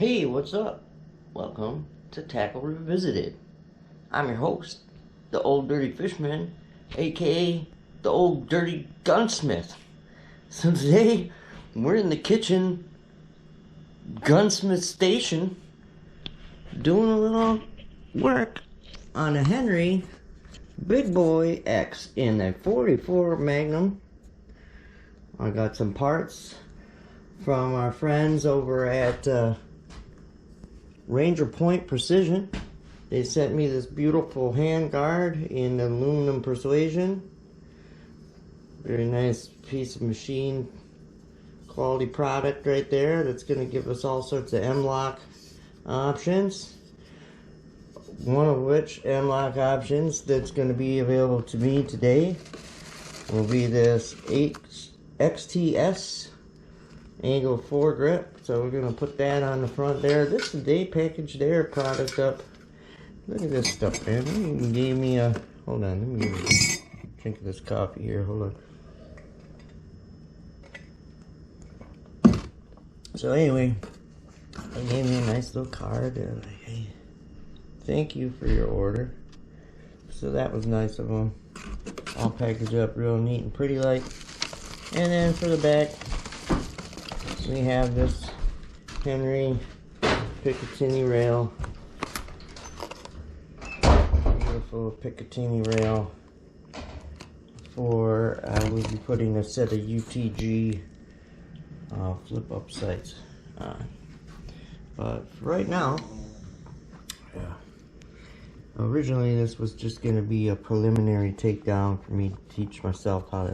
Hey, what's up? Welcome to Tackle Revisited. I'm your host, the Old Dirty Fishman, aka the Old Dirty Gunsmith. So today, we're in the kitchen, gunsmith station, doing a little work on a Henry Big Boy X in a 44 Magnum. I got some parts from our friends over at Ranger Point Precision. They sent me this beautiful handguard in aluminum persuasion. Very nice piece of machine quality product right there. That's going to give us all sorts of M-lock options. One of which M-lock options that's going to be available to me today will be this X.T.S angle foregrip. So we're going to put that on the front there. This is they packaged their product up. Look at this stuff, man. They even gave me a, hold on, let me give you a drink of this coffee here. Hold on. So anyway, they gave me a nice little card. They're like, hey, thank you for your order. So that was nice of them. All packaged up real neat and pretty like. And then for the back, we have this Henry Picatinny rail. Beautiful Picatinny rail for, I will be putting a set of UTG flip up sights on. But for right now, originally this was just going to be a preliminary takedown for me to teach myself how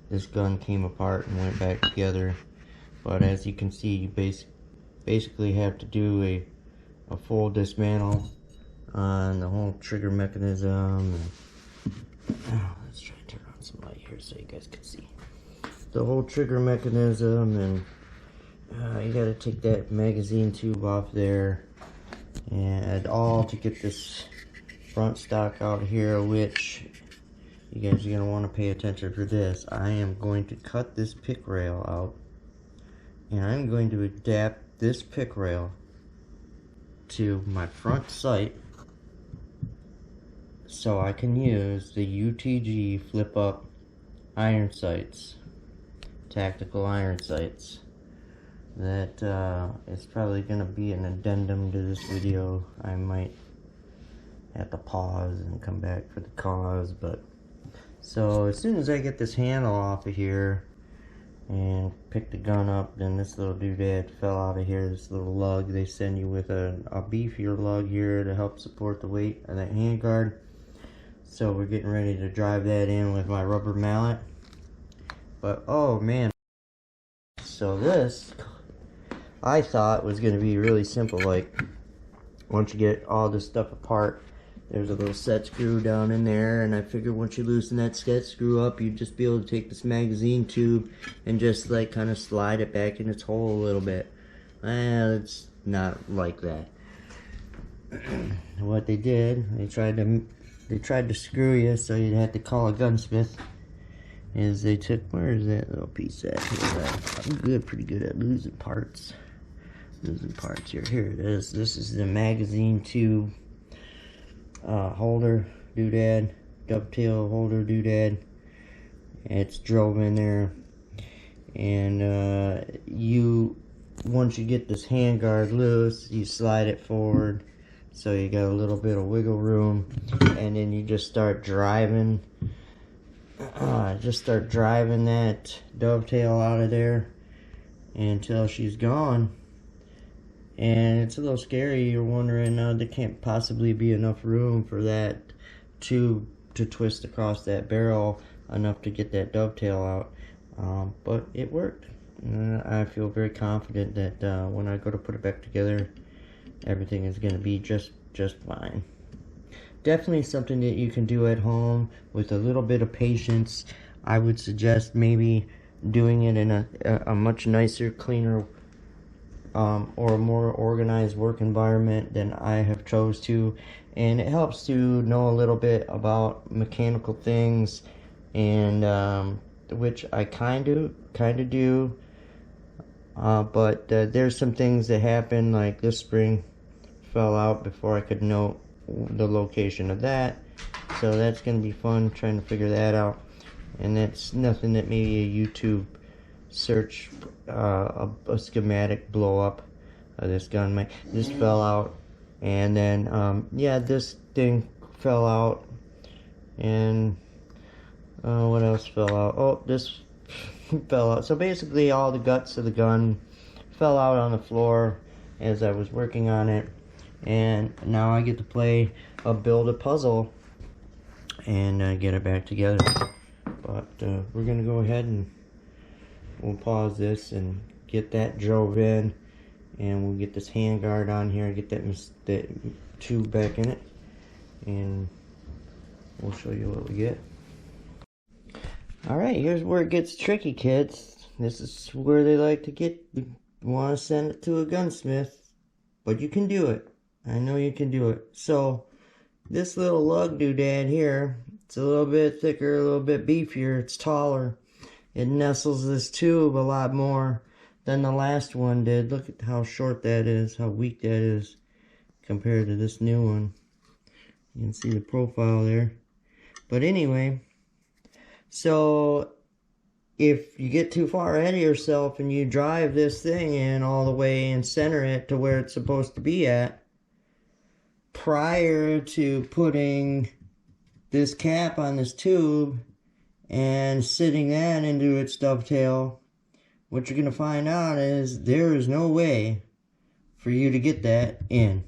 this gun came apart and went back together. But as you can see, you basically have to do a full dismantle on the whole trigger mechanism. Let's try to turn on some light here so you guys can see the whole trigger mechanism, and you got to take that magazine tube off there, and all to get this front stock out here, which you guys are going to want to pay attention for this. I am going to cut this pick rail out, and I'm going to adapt this pick rail to my front sight so I can use the UTG flip up iron sights, tactical iron sights. That is probably going to be an addendum to this video. I might have to pause and come back for the cause, but so as soon as I get this handle off of here and pick the gun up, then this little doodad fell out of here, this little lug. They send you with a beefier lug here to help support the weight of that handguard. So we're getting ready to drive that in with my rubber mallet. But oh man, so this I thought was going to be really simple. Like, once you get all this stuff apart, there's a little set screw down in there, and I figured once you loosen that set screw up, you'd just be able to take this magazine tube and just like kind of slide it back in its hole a little bit. Well, it's not like that. What they did, they tried to screw you, so you'd have to call a gunsmith. Is they took, where is that little piece at? I'm pretty good at losing parts. Here. Here it is. This is the magazine tube holder doodad, dovetail holder doodad. It's drove in there, and once you get this handguard loose, you slide it forward, so you got a little bit of wiggle room, and then you just start driving. That dovetail out of there until she's gone. And it's a little scary. You're wondering, there can't possibly be enough room for that tube to twist across that barrel enough to get that dovetail out. But it worked. I feel very confident that when I go to put it back together, everything is going to be just fine. Definitely something that you can do at home with a little bit of patience. I would suggest maybe doing it in a much nicer, cleaner, or a more organized work environment than I have chose to. And it helps to know a little bit about mechanical things, and which I kind of do. But there's some things that happen, like this spring fell out before I could note the location of that. So that's going to be fun trying to figure that out. And that's nothing that maybe a YouTube search, a schematic blow up of this gun might. This fell out. And then, yeah, this thing fell out. And what else fell out? Oh, this fell out. So basically all the guts of the gun fell out on the floor as I was working on it. And now I get to build a puzzle and get it back together. But we're gonna go ahead and we'll pause this and get that drove in, and we'll get this handguard on here, get that tube back in it, and we'll show you what we get. Alright, here's where it gets tricky, kids. This is where they like to want to send it to a gunsmith, but you can do it. I know you can do it. So this little lug doodad here, it's a little bit thicker, a little bit beefier, it's taller. It nestles this tube a lot more than the last one did. Look at how short that is, how weak that is compared to this new one. You can see the profile there. But anyway, so if you get too far ahead of yourself and you drive this thing in all the way and center it to where it's supposed to be at, prior to putting this cap on this tube and sitting that into its dovetail, what you're going to find out is there is no way for you to get that in.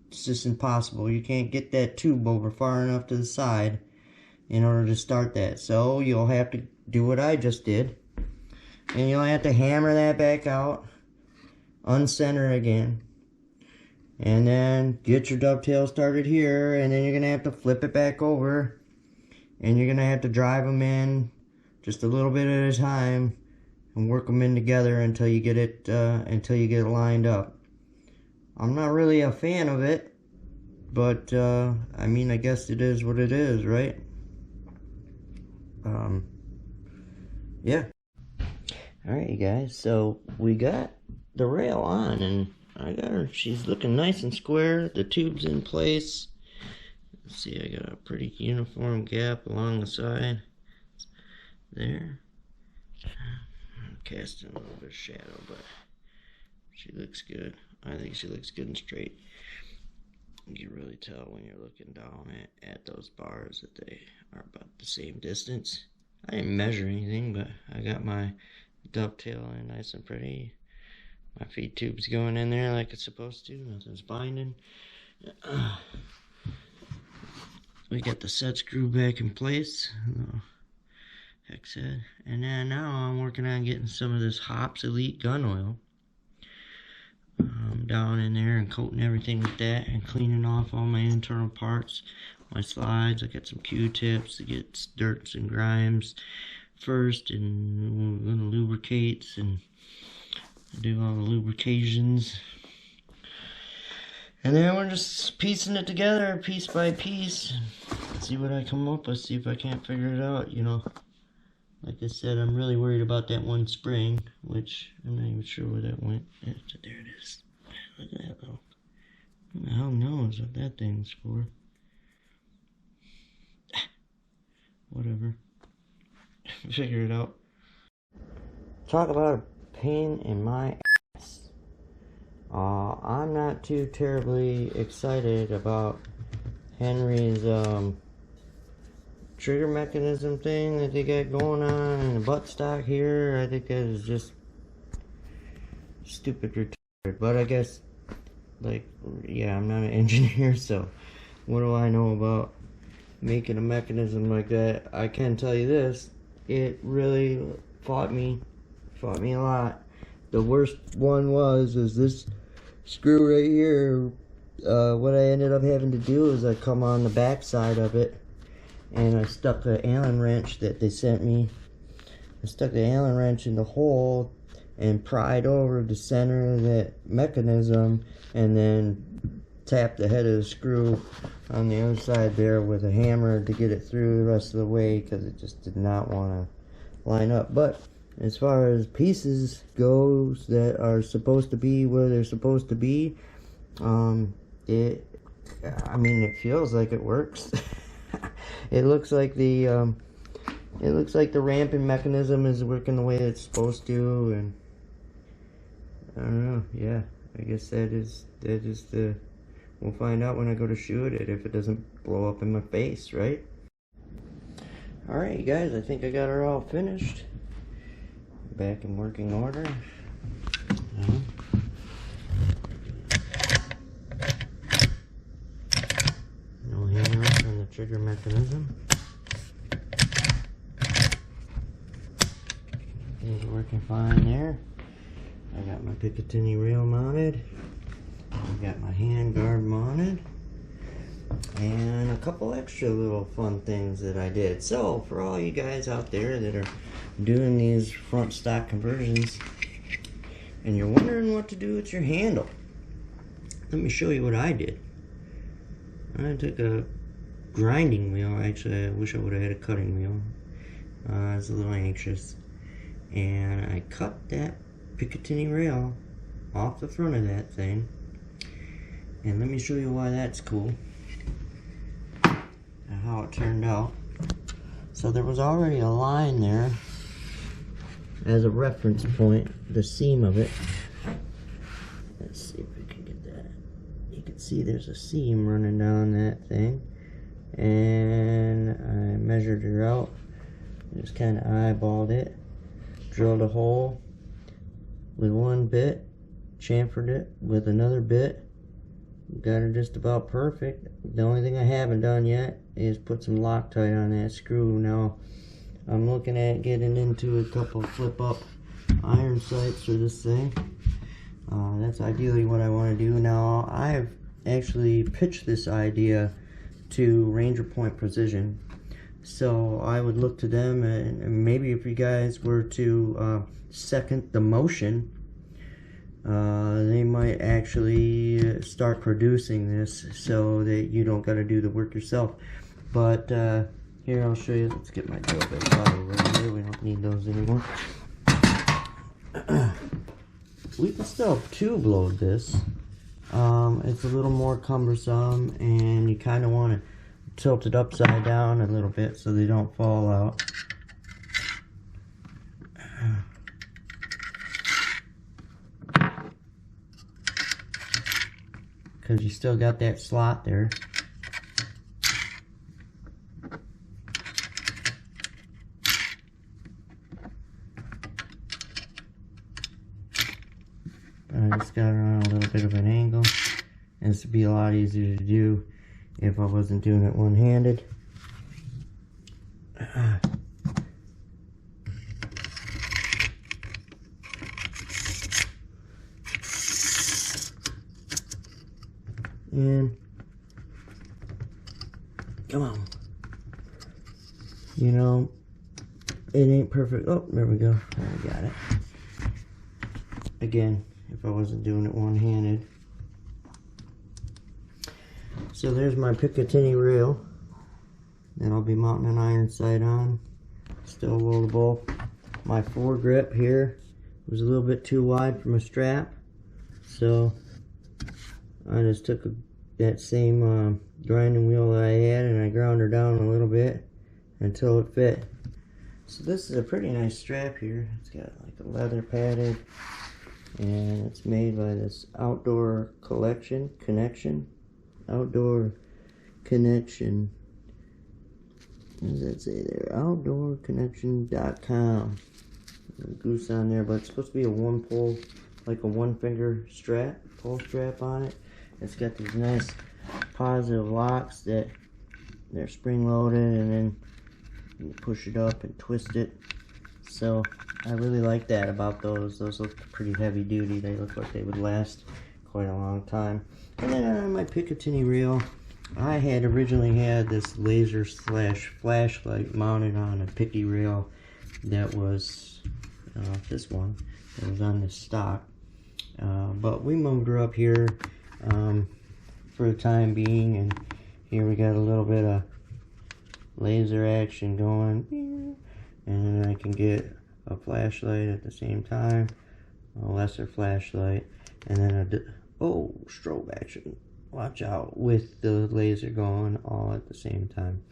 It's just impossible. You can't get that tube over far enough to the side in order to start that. So you'll have to do what I just did, and you'll have to hammer that back out, uncenter again, and then get your dovetail started here, and then you're gonna have to flip it back over, and you're gonna have to drive them in just a little bit at a time and work them in together until you get it lined up. I'm not really a fan of it, but I mean, I guess it is what it is, right? Yeah. Alright, you guys, so we got the rail on, and I got her. She's looking nice and square. The tube's in place. Let's see, I got a pretty uniform gap along the side there. I'm casting a little bit of shadow, but she looks good. I think she looks good and straight. You can really tell when you're looking down at those bars that they are about the same distance. I didn't measure anything, but I got my dovetail in nice and pretty. My feed tube's going in there like it's supposed to. Nothing's binding. We got the set screw back in place. X.T.S. And then now I'm working on getting some of this Hops Elite gun oil down in there and coating everything with that and cleaning off all my internal parts, my slides. I got some Q-tips to get dirts and grimes first, and we're gonna lubricate and do all the lubrications, and then we're just piecing it together piece by piece. See what I come up with, see if I can't figure it out. You know, like I said, I'm really worried about that one spring, which I'm not even sure where that went. There it is. Look at that though. Who the hell knows what that thing's for? Whatever. Figure it out. Talk about a pain in my ass. I'm not too terribly excited about Henry's trigger mechanism thing that they got going on, and the buttstock here. I think that is just stupid retarded. But I guess, like, yeah, I'm not an engineer, so what do I know about making a mechanism like that? I can tell you this, it really fought me a lot. The worst one is this screw right here. What I ended up having to do is I come on the back side of it, and I stuck the Allen wrench that they sent me. I stuck the Allen wrench in the hole and pried over the center of that mechanism, and then tapped the head of the screw on the other side there with a hammer to get it through the rest of the way, because it just did not want to line up. But as far as pieces goes that are supposed to be where they're supposed to be, it feels like it works. It looks like the ramping mechanism is working the way it's supposed to, and I don't know. Yeah, I guess that is the. We'll find out when I go to shoot it if it doesn't blow up in my face, right? All right, you guys. I think I got her all finished. Back in working order. No hang-ups on the trigger mechanism. Things are working fine there. I got my Picatinny rail mounted. I got my handguard mounted. And a couple extra little fun things that I did. So, for all you guys out there that are doing these front stock conversions and you're wondering what to do with your handle, let me show you what I did. I took a grinding wheel. Actually, I wish I would have had a cutting wheel. I was a little anxious. And I cut that Picatinny rail off the front of that thing. And let me show you why that's cool. And how it turned out. So there was already a line there as a reference point, the seam of it. Let's see if we can get that. You can see there's a seam running down that thing. And I measured it out. Just kind of eyeballed it. Drilled a hole with one bit. Chamfered it with another bit. Got her just about perfect. The only thing I haven't done yet is put some Loctite on that screw. Now I'm looking at getting into a couple flip up iron sights for this thing. That's ideally what I want to do. Now I've actually pitched this idea to Ranger Point Precision, so I would look to them, and maybe if you guys were to second the motion, they might actually start producing this so that you don't got to do the work yourself. But here, I'll show you. Let's get my drill bit out over here. We don't need those anymore. We can still tube load this. It's a little more cumbersome, and you kind of want to tilt it upside down a little bit so they don't fall out. Because you still got that slot there. I just got it on a little bit of an angle. And this would be a lot easier to do if I wasn't doing it one-handed. And come on, you know, it ain't perfect. Oh, there we go. I got it. Again, if I wasn't doing it one-handed. So there's my Picatinny rail that I'll be mounting an iron sight on. Still loadable. My foregrip here was a little bit too wide for my strap, so I just took that same grinding wheel that I had and I ground her down a little bit until it fit. So this is a pretty nice strap here. It's got like a leather padded, and it's made by this Outdoor Connection. Outdoor Connection. What does that say there? OutdoorConnection.com. Goose on there, but it's supposed to be a one pull, like a one finger strap, pull strap on it. It's got these nice positive locks that they're spring loaded, and then you push it up and twist it. So I really like that about those. Those look pretty heavy duty. They look like they would last quite a long time. And then on my Picatinny reel, I had originally had this laser / flashlight mounted on a Picky reel that was this one that was on this stock. But we moved her up here for the time being, and here we got a little bit of laser action going, and then I can get a flashlight at the same time, a lesser flashlight, and then strobe action. Watch out, with the laser going all at the same time.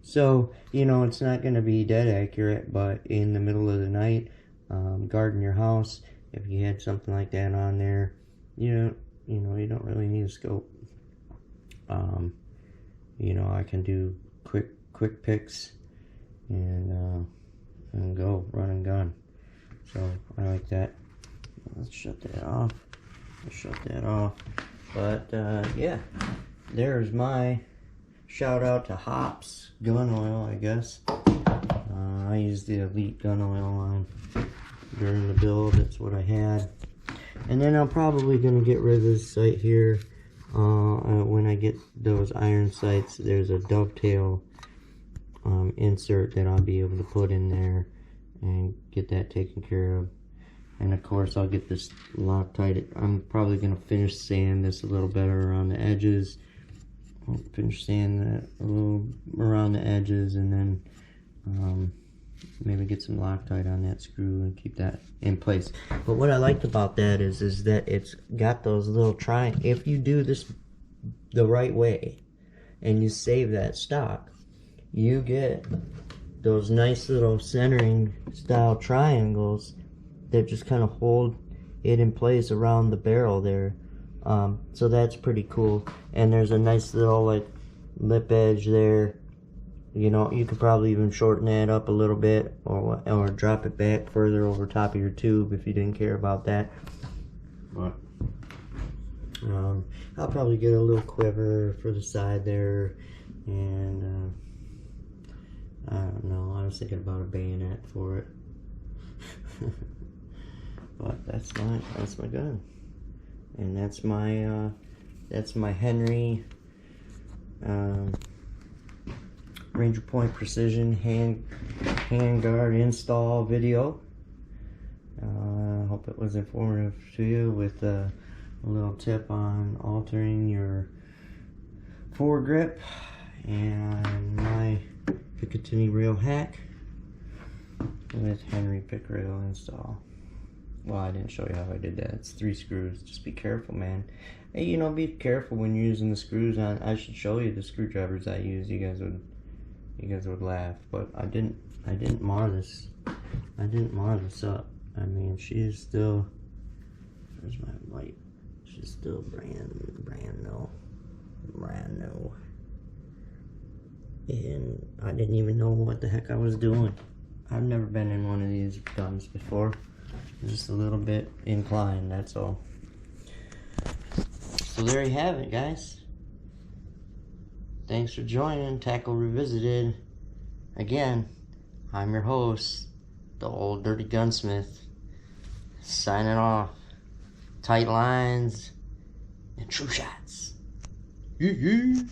So, you know, it's not going to be dead accurate, but in the middle of the night, guarding your house, if you had something like that on there, you don't really need a scope. You know, I can do quick picks and go run and gun. So I like that. Let's shut that off. But yeah, there's my shout out to Hops gun oil, I guess. I used the Elite gun oil on during the build. That's what I had. And then I'm probably going to get rid of this sight here. When I get those iron sights, there's a dovetail insert that I'll be able to put in there and get that taken care of. And of course, I'll get this Loctite. I'm probably going to finish sand this a little better around the edges. I'll finish sanding that a little around the edges, and then maybe get some Loctite on that screw and keep that in place. But what I liked about that is that it's got those little if you do this the right way and you save that stock, you get those nice little centering style triangles that just kind of hold it in place around the barrel there. So that's pretty cool. And there's a nice little like lip edge there. You know, you could probably even shorten that up a little bit, or drop it back further over top of your tube if you didn't care about that. But I'll probably get a little quiver for the side there, and I don't know. I was thinking about a bayonet for it. But that's my gun, and that's my Henry Ranger Point Precision handguard install video. I hope it was informative to you, with a little tip on altering your foregrip and my Picatinny rail hack with Henry Pick rail install. Well, I didn't show you how I did that. It's 3 screws. Just be careful, man. Hey, you know, be careful when you're using the screws on. I should show you the screwdrivers I use. You guys would laugh, but I didn't mar this. I didn't mar this up. I mean, she is still. There's my light. She's still brand new. And I didn't even know what the heck I was doing. I've never been in one of these guns before. Just a little bit inclined, that's all. So there you have it, guys. Thanks for joining Tackle Revisited. Again, I'm your host, the old dirty gunsmith, signing off. Tight lines and true shots. Yee-yee.